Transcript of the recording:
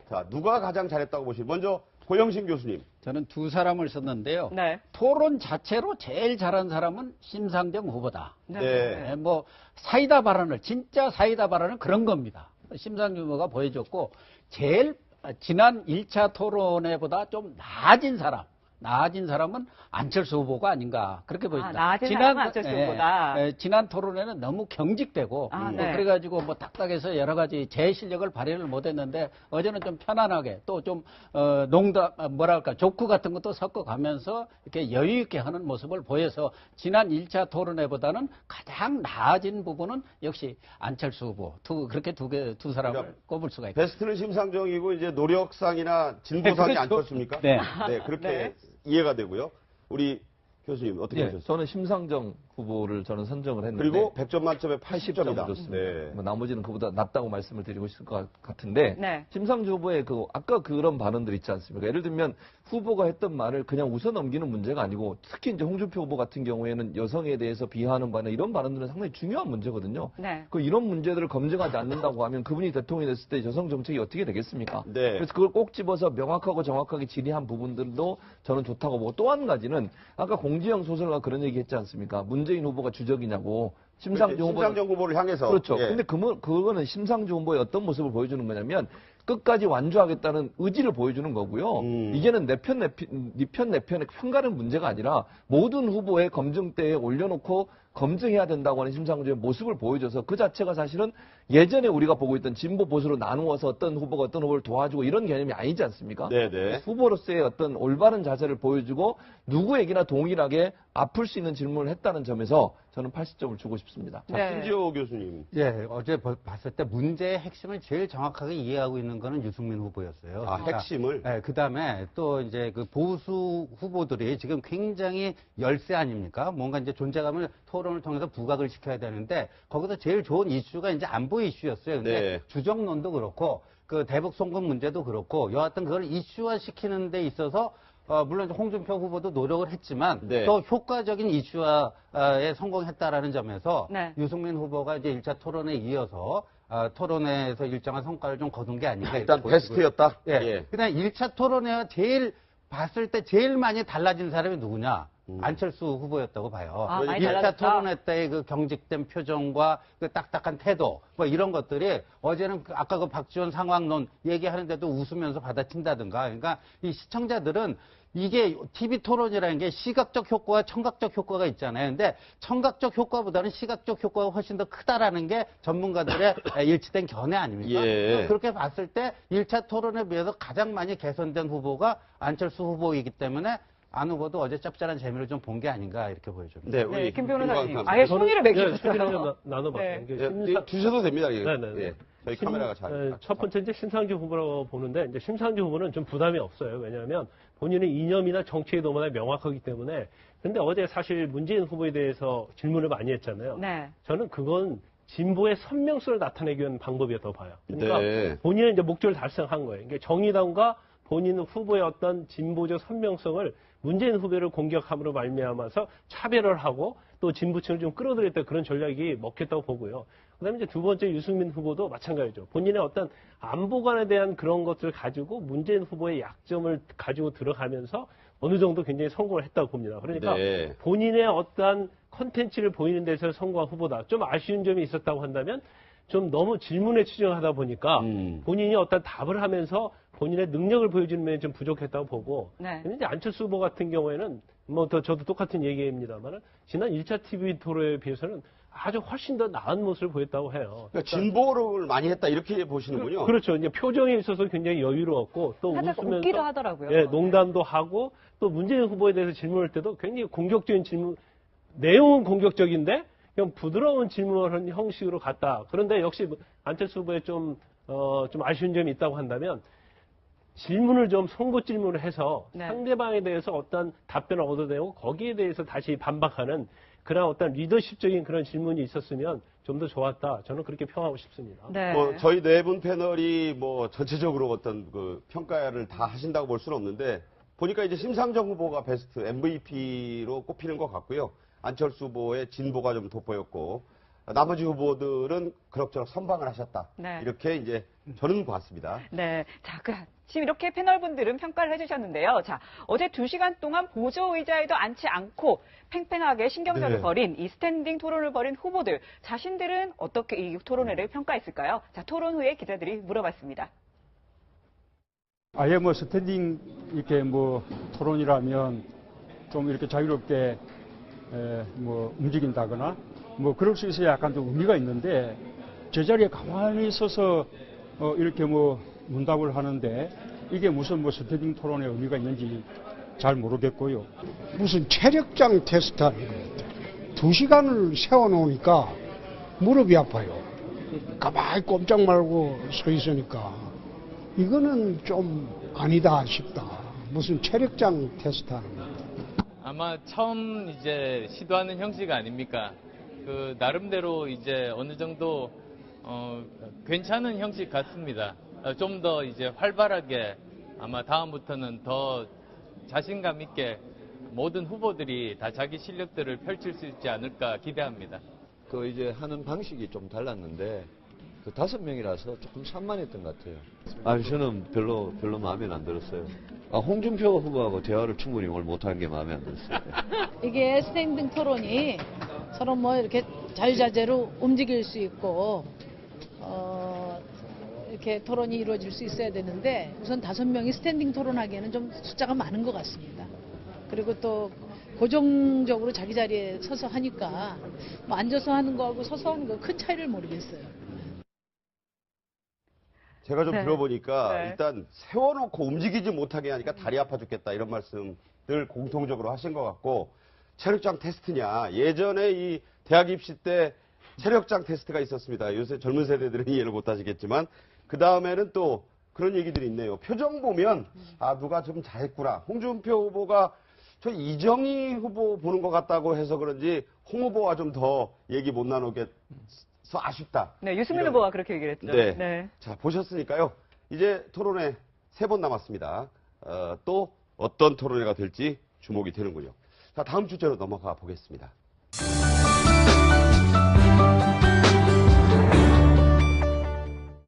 자, 누가 가장 잘했다고 보시나요? 먼저 고영신 교수님. 저는 두 사람을 썼는데요. 네. 토론 자체로 제일 잘한 사람은 심상정 후보다. 네. 뭐 사이다 발언을 진짜 사이다 발언은 그런 겁니다. 심상정 후보가 보여줬고 제일 지난 1차 토론회보다 좀 나아진 사람은 안철수 후보가 아닌가 그렇게 보입니다. 나아진 사람은 안철수 후보다. 지난 토론회는 너무 경직되고 네. 그래가지고 뭐 딱딱해서 여러 가지 제 실력을 발휘를 못했는데 어제는 좀 편안하게 또 좀 농담 뭐랄까 조크 같은 것도 섞어가면서 이렇게 여유 있게 하는 모습을 보여서 지난 1차 토론회보다는 가장 나아진 부분은 역시 안철수 후보 그렇게 두 사람을 그러니까 꼽을 수가 있다. 베스트는 심상정이고 이제 노력상이나 진보상이 그렇죠. 안철수입니까? 네. 네, 그렇게 네. 이해가 되고요. 우리 교수님 어떻게 보셨어요? 저는 심상정 후보를 저는 선정을 했는데 그리고 100점 만점에 80점 80점이다. 줬습니다. 네. 뭐 나머지는 그보다 낮다고 말씀을 드리고 싶을 것 같은데 네. 심상정 후보의 아까 그런 발언들 있지 않습니까? 예를 들면 후보가 했던 말을 그냥 웃어 넘기는 문제가 아니고 특히 이제 홍준표 후보 같은 경우에는 여성에 대해서 비하하는 바나 이런 발언들은 상당히 중요한 문제거든요. 네. 이런 문제들을 검증하지 않는다고 하면 그분이 대통령이 됐을 때 여성 정책이 어떻게 되겠습니까? 네. 그래서 그걸 꼭 집어서 명확하고 정확하게 질의한 부분들도 저는 좋다고 보고 또 한 가지는 아까 공지영 소설가 그런 얘기 했지 않습니까? 문재인 후보가 주적이냐고. 심상정 후보를 향해서. 그렇죠. 예. 근데 그거는 심상정 후보의 어떤 모습을 보여주는 거냐면 끝까지 완주하겠다는 의지를 보여주는 거고요. 이게는 네 편 내 편의 편가는 문제가 아니라 모든 후보의 검증대에 올려놓고 검증해야 된다고 하는 심상정의 모습을 보여줘서 그 자체가 사실은 예전에 우리가 보고 있던 진보 보수로 나누어서 어떤 후보가 어떤 후보를 도와주고 이런 개념이 아니지 않습니까? 네네. 후보로서의 어떤 올바른 자세를 보여주고 누구에게나 동일하게 아플 수 있는 질문을 했다는 점에서 저는 80점을 주고 싶습니다. 자, 네. 신지호 교수님. 예, 어제 봤을 때 문제의 핵심을 제일 정확하게 이해하고 있는 거는 유승민 후보였어요. 아, 핵심을? 예, 그 다음에 또 이제 그 보수 후보들이 지금 굉장히 열세 아닙니까? 뭔가 이제 존재감을 토론을 통해서 부각을 시켜야 되는데 거기서 제일 좋은 이슈가 이제 안보 이슈였어요. 근데 네. 주정론도 그렇고 그 대북 송금 문제도 그렇고 여하튼 그걸 이슈화 시키는 데 있어서 물론 홍준표 후보도 노력을 했지만 네. 또 효과적인 이슈화에 성공했다라는 점에서 네. 유승민 후보가 이제 1차 토론에 이어서 토론회에서 일정한 성과를 좀 거둔 게 아닌가. 일단 이렇게 보이고요. 베스트였다. 예. 예. 그다음 1차 토론회와 제일 봤을 때 제일 많이 달라진 사람이 누구냐? 안철수 후보였다고 봐요. 아, 많이 1차 달라졌다? 토론회 때의 그 경직된 표정과 그 딱딱한 태도, 뭐 이런 것들이 어제는 아까 그 박지원 상황론 얘기하는데도 웃으면서 받아친다든가. 그러니까 이 시청자들은 이게 TV 토론이라는 게 시각적 효과와 청각적 효과가 있잖아요. 근데 청각적 효과보다는 시각적 효과가 훨씬 더 크다라는 게 전문가들의 일치된 견해 아닙니까? 예. 그렇게 봤을 때 1차 토론에 비해서 가장 많이 개선된 후보가 안철수 후보이기 때문에 안 후보도 어제 짭짤한 재미를 좀 본 게 아닌가 이렇게 보여줍니다. 네, 우리 네, 김 변호사님. 김광삼. 아예 손위를 네, 매기셨어요. 나눠봐요. 네. 예, 주셔도 됩니다. 예. 네네네. 예. 저희 카메라가 잘. 첫 번째 이제 심상정 후보라고 보는데 이제 심상정 후보는 좀 부담이 없어요. 왜냐하면 본인의 이념이나 정치의 도모가 명확하기 때문에. 근데 어제 사실 문재인 후보에 대해서 질문을 많이 했잖아요. 네. 저는 그건 진보의 선명성을 나타내기 위한 방법이었다고 봐요. 그러니까 네. 본인의 이제 목적을 달성한 거예요. 그러니까 정의당과 본인 후보의 어떤 진보적 선명성을 문재인 후보를 공격함으로 말미암아서 차별을 하고 또 진보층을 좀 끌어들였다 그런 전략이 먹혔다고 보고요. 그다음에 이제 두 번째 유승민 후보도 마찬가지죠. 본인의 어떤 안보관에 대한 그런 것들을 가지고 문재인 후보의 약점을 가지고 들어가면서 어느 정도 굉장히 성공을 했다고 봅니다. 그러니까 네. 본인의 어떠한 컨텐츠를 보이는 데서 성공한 후보다. 좀 아쉬운 점이 있었다고 한다면 좀 너무 질문에 치중하다 보니까 본인이 어떤 답을 하면서 본인의 능력을 보여주는 면이 좀 부족했다고 보고. 네. 근데 이제 안철수 후보 같은 경우에는 저도 똑같은 얘기입니다만 지난 1차 TV 토론에 비해서는 아주 훨씬 더 나은 모습을 보였다고 해요. 그러니까 진보를 많이 했다 이렇게 보시는군요. 그렇죠. 이제 표정에 있어서 굉장히 여유로웠고 또 살짝 웃으면서 웃기도 하더라고요. 예, 농담도 하고 또 문재인 후보에 대해서 질문할 때도 굉장히 공격적인 질문, 내용은 공격적인데 그냥 부드러운 질문하는 형식으로 갔다. 그런데 역시 안철수 후보에 좀 아쉬운 점이 있다고 한다면 질문을 좀 송구 질문을 해서 네. 상대방에 대해서 어떤 답변을 얻어내고 거기에 대해서 다시 반박하는 그런 어떤 리더십적인 그런 질문이 있었으면 좀 더 좋았다. 저는 그렇게 평하고 싶습니다. 네. 뭐 저희 네 분 패널이 뭐 전체적으로 어떤 그 평가를 다 하신다고 볼 수는 없는데 보니까 이제 심상정 후보가 베스트 MVP로 꼽히는 것 같고요. 안철수 후보의 진보가 좀 돋보였고 나머지 후보들은 그럭저럭 선방을 하셨다. 네. 이렇게 이제 저는 봤습니다. 네. 자, 지금 이렇게 패널분들은 평가를 해주셨는데요. 자, 어제 2시간 동안 보조 의자에도 앉지 않고 팽팽하게 신경전을 네. 벌인 이 스탠딩 토론을 벌인 후보들 자신들은 어떻게 이 토론회를 평가했을까요? 자, 토론 후에 기자들이 물어봤습니다. 아예 뭐 스탠딩 이렇게 뭐 토론이라면 좀 이렇게 자유롭게 뭐 움직인다거나 뭐 그럴 수 있어야 약간 좀 의미가 있는데 제자리에 가만히 서서 이렇게 뭐 문답을 하는데 이게 무슨 뭐 스탠딩 토론의 의미가 있는지 잘 모르겠고요. 무슨 체력장 테스트 하는 것 같아요. 2시간을 세워놓으니까 무릎이 아파요. 가만히 꼼짝 말고 서 있으니까 이거는 좀 아니다 싶다. 무슨 체력장 테스트 하는 것 같아요. 아마 처음 이제 시도하는 형식 아닙니까? 그 나름대로 이제 어느 정도 괜찮은 형식 같습니다. 좀 더 이제 활발하게 아마 다음부터는 더 자신감 있게 모든 후보들이 다 자기 실력들을 펼칠 수 있지 않을까 기대합니다. 그 이제 하는 방식이 좀 달랐는데 그 5명이라서 조금 산만했던 것 같아요. 아, 저는 별로 마음에 안 들었어요. 홍준표 후보하고 대화를 충분히 오늘 못한 게 마음에 안 들었어요. 이게 스탠딩 토론이 서로 뭐 이렇게 자유자재로 움직일 수 있고 이렇게 토론이 이루어질 수 있어야 되는데 우선 5명이 스탠딩 토론하기에는 좀 숫자가 많은 것 같습니다. 그리고 또 고정적으로 자기 자리에 서서 하니까 뭐 앉아서 하는 거하고 서서 하는 거 큰 차이를 모르겠어요. 제가 좀 네. 들어보니까 네. 일단 세워놓고 움직이지 못하게 하니까 다리 아파 죽겠다 이런 말씀들 공통적으로 하신 것 같고 체력장 테스트냐 예전에 이 대학 입시 때 체력장 테스트가 있었습니다. 요새 젊은 세대들은 이해를 못하시겠지만 그 다음에는 또 그런 얘기들이 있네요. 표정 보면 누가 좀 잘했구나. 홍준표 후보가 저 이정희 후보 보는 것 같다고 해서 그런지 홍 후보와 좀 더 얘기 못 나누겠어 아쉽다. 네, 유승민 이런- 후보가 그렇게 얘기를 했죠. 네. 자, 보셨으니까요. 이제 토론회 3번 남았습니다. 또 어떤 토론회가 될지 주목이 되는군요. 자, 다음 주제로 넘어가 보겠습니다.